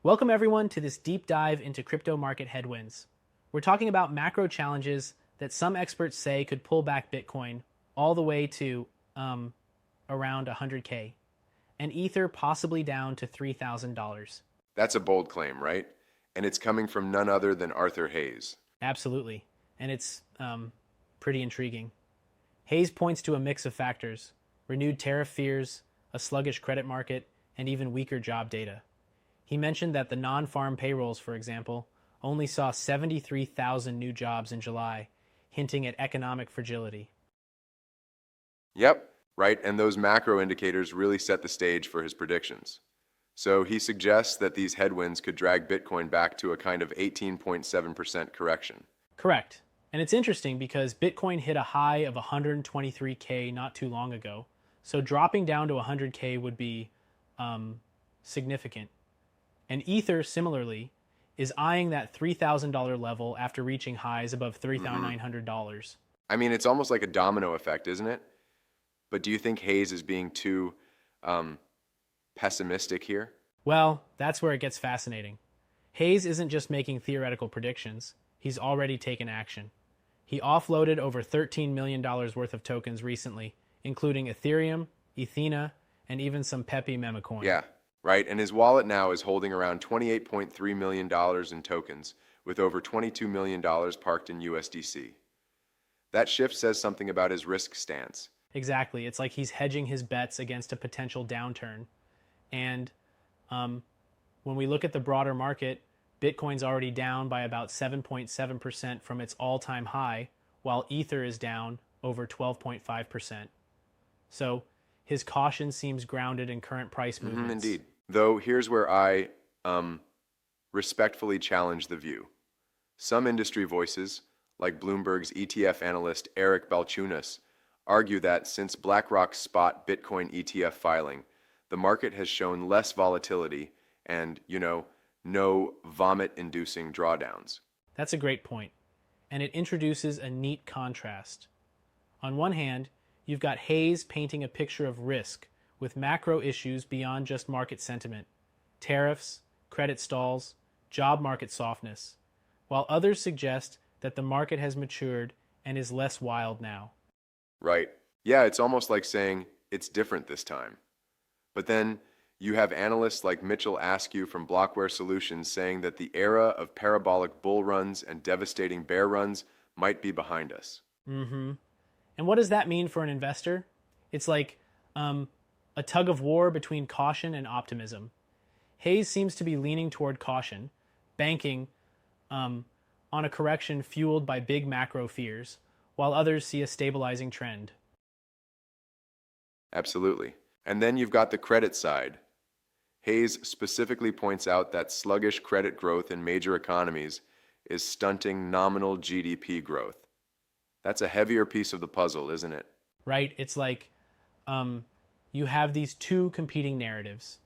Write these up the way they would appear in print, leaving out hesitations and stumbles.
Welcome everyone to this deep dive into crypto market headwinds. We're talking about macro challenges that some experts say could pull back Bitcoin all the way to around 100K, and Ether possibly down to $3,000. That's a bold claim, right? And it's coming from none other than Arthur Hayes. Absolutely, and it's pretty intriguing. Hayes points to a mix of factors: renewed tariff fears, a sluggish credit market, and even weaker job data. He mentioned that the non-farm payrolls, for example, only saw 73,000 new jobs in July, hinting at economic fragility. Yep, right, and those macro indicators really set the stage for his predictions. So he suggests that these headwinds could drag Bitcoin back to a kind of 18.7% correction. Correct. And it's interesting because Bitcoin hit a high of 123K not too long ago, so dropping down to 100K would be significant. And Ether, similarly, is eyeing that $3,000 level after reaching highs above $3,900. I mean, it's almost like a domino effect, isn't it? But do you think Hayes is being too pessimistic here? Well, that's where it gets fascinating. Hayes isn't just making theoretical predictions, he's already taken action. He offloaded over $13 million worth of tokens recently, including Ethereum, Ethena, and even some Pepe memecoin. Yeah, right. And his wallet now is holding around $28.3 million in tokens, with over $22 million parked in USDC. That shift says something about his risk stance. Exactly. It's like he's hedging his bets against a potential downturn. And when we look at the broader market, Bitcoin's already down by about 7.7% from its all-time high, while Ether is down over 12.5%. So his caution seems grounded in current price movements. Indeed. Though here's where I respectfully challenge the view. Some industry voices, like Bloomberg's ETF analyst Eric Balchunas, argue that since BlackRock's spot Bitcoin ETF filing, the market has shown less volatility and, no vomit-inducing drawdowns. That's a great point, and it introduces a neat contrast. On one hand, you've got Hayes painting a picture of risk with macro issues beyond just market sentiment, tariffs, credit stalls, job market softness, while others suggest that the market has matured and is less wild now. Right. Yeah, it's almost like saying it's different this time. But then you have analysts like Mitchell Askew from Blockware Solutions saying that the era of parabolic bull runs and devastating bear runs might be behind us. And what does that mean for an investor? It's like a tug of war between caution and optimism. Hayes seems to be leaning toward caution, banking on a correction fueled by big macro fears, while others see a stabilizing trend. Absolutely. And then you've got the credit side. Hayes specifically points out that sluggish credit growth in major economies is stunting nominal GDP growth. That's a heavier piece of the puzzle, isn't it? Right? It's like you have these two competing narratives.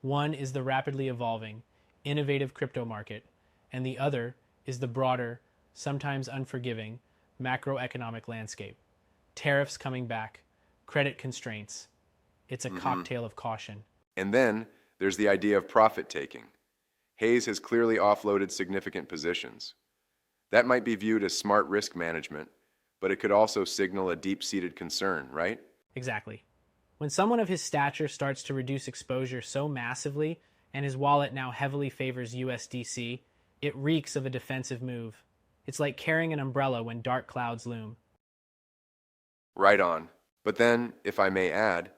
One is the rapidly evolving, innovative crypto market, and the other is the broader, sometimes unforgiving, macroeconomic landscape. Tariffs coming back, credit constraints. It's a cocktail of caution. And then there's the idea of profit taking. Hayes has clearly offloaded significant positions. That might be viewed as smart risk management, but it could also signal a deep-seated concern, right? Exactly. When someone of his stature starts to reduce exposure so massively and his wallet now heavily favors USDC, it reeks of a defensive move. It's like carrying an umbrella when dark clouds loom. Right on. But then, if I may add,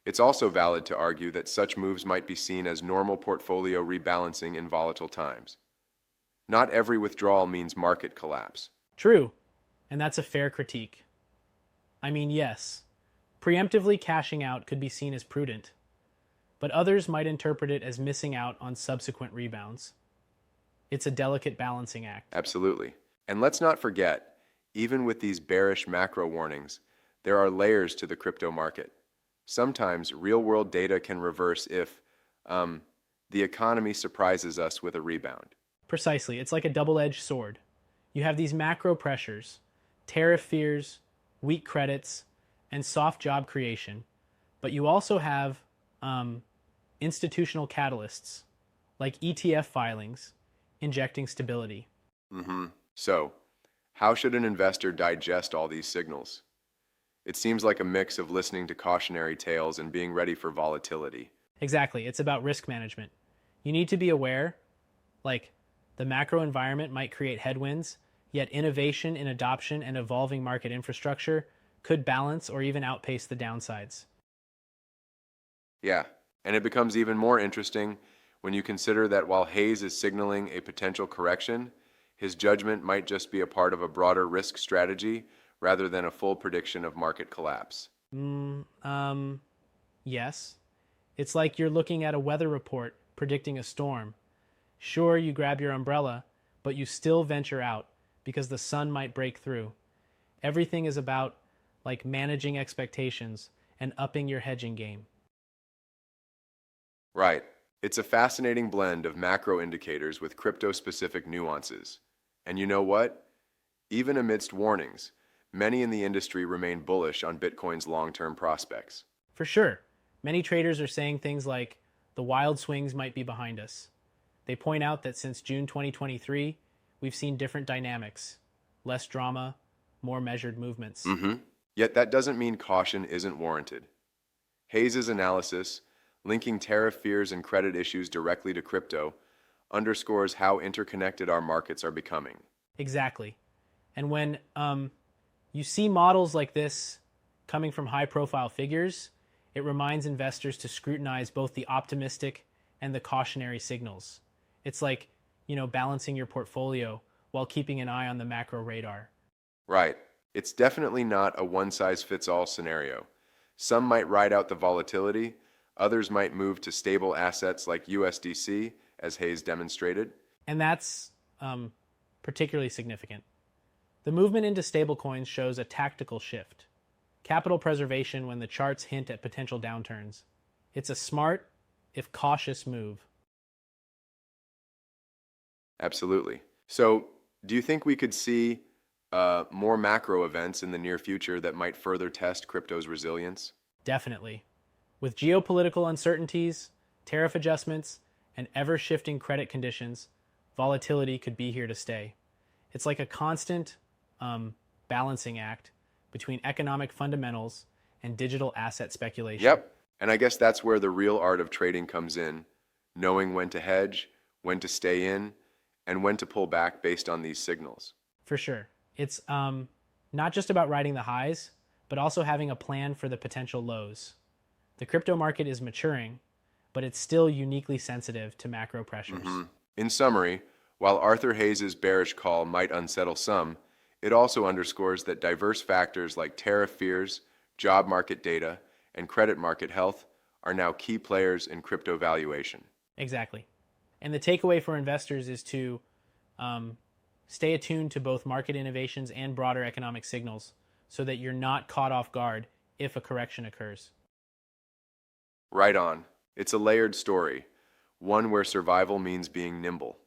it's also valid to argue that such moves might be seen as normal portfolio rebalancing in volatile times. Not every withdrawal means market collapse. True, and that's a fair critique. I mean, yes, preemptively cashing out could be seen as prudent, but others might interpret it as missing out on subsequent rebounds. It's a delicate balancing act. Absolutely. And let's not forget, even with these bearish macro warnings, there are layers to the crypto market. Sometimes real-world data can reverse if the economy surprises us with a rebound. Precisely. It's like a double-edged sword. You have these macro pressures, tariff fears, weak credits, and soft job creation, but you also have institutional catalysts, like ETF filings, injecting stability. So, how should an investor digest all these signals? It seems like a mix of listening to cautionary tales and being ready for volatility. Exactly, it's about risk management. You need to be aware, like, the macro environment might create headwinds, yet innovation in adoption and evolving market infrastructure could balance or even outpace the downsides. Yeah, and it becomes even more interesting when you consider that while Hayes is signaling a potential correction, his judgment might just be a part of a broader risk strategy rather than a full prediction of market collapse. Yes. It's like you're looking at a weather report predicting a storm. Sure, you grab your umbrella, but you still venture out because the sun might break through. Everything is about like managing expectations and upping your hedging game. Right. It's a fascinating blend of macro indicators with crypto-specific nuances. And you know what? Even amidst warnings, many in the industry remain bullish on Bitcoin's long-term prospects. For sure, many traders are saying things like the wild swings might be behind us. They point out that since June 2023, we've seen different dynamics, less drama, more measured movements. Yet that doesn't mean caution isn't warranted. Hayes' analysis, linking tariff fears and credit issues directly to crypto, underscores how interconnected our markets are becoming. Exactly. And when you see models like this coming from high-profile figures, it reminds investors to scrutinize both the optimistic and the cautionary signals. It's like, balancing your portfolio while keeping an eye on the macro radar. Right. It's definitely not a one-size-fits-all scenario. Some might ride out the volatility, others might move to stable assets like USDC, as Hayes demonstrated. And that's particularly significant. The movement into stablecoins shows a tactical shift. Capital preservation when the charts hint at potential downturns. It's a smart, if cautious, move. Absolutely. So, do you think we could see more macro events in the near future that might further test crypto's resilience? Definitely. With geopolitical uncertainties, tariff adjustments, and ever-shifting credit conditions, volatility could be here to stay. It's like a constant balancing act between economic fundamentals and digital asset speculation. Yep. And I guess that's where the real art of trading comes in, knowing when to hedge, when to stay in, and when to pull back based on these signals. For sure. It's not just about riding the highs, but also having a plan for the potential lows. The crypto market is maturing, but it's still uniquely sensitive to macro pressures. In summary, while Arthur Hayes' bearish call might unsettle some, it also underscores that diverse factors like tariff fears, job market data, and credit market health are now key players in crypto valuation. Exactly. And the takeaway for investors is to stay attuned to both market innovations and broader economic signals so that you're not caught off guard if a correction occurs. Right on. It's a layered story, one where survival means being nimble.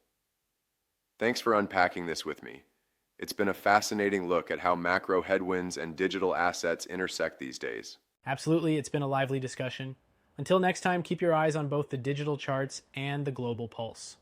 Thanks for unpacking this with me. It's been a fascinating look at how macro headwinds and digital assets intersect these days. Absolutely, it's been a lively discussion. Until next time, keep your eyes on both the digital charts and the global pulse.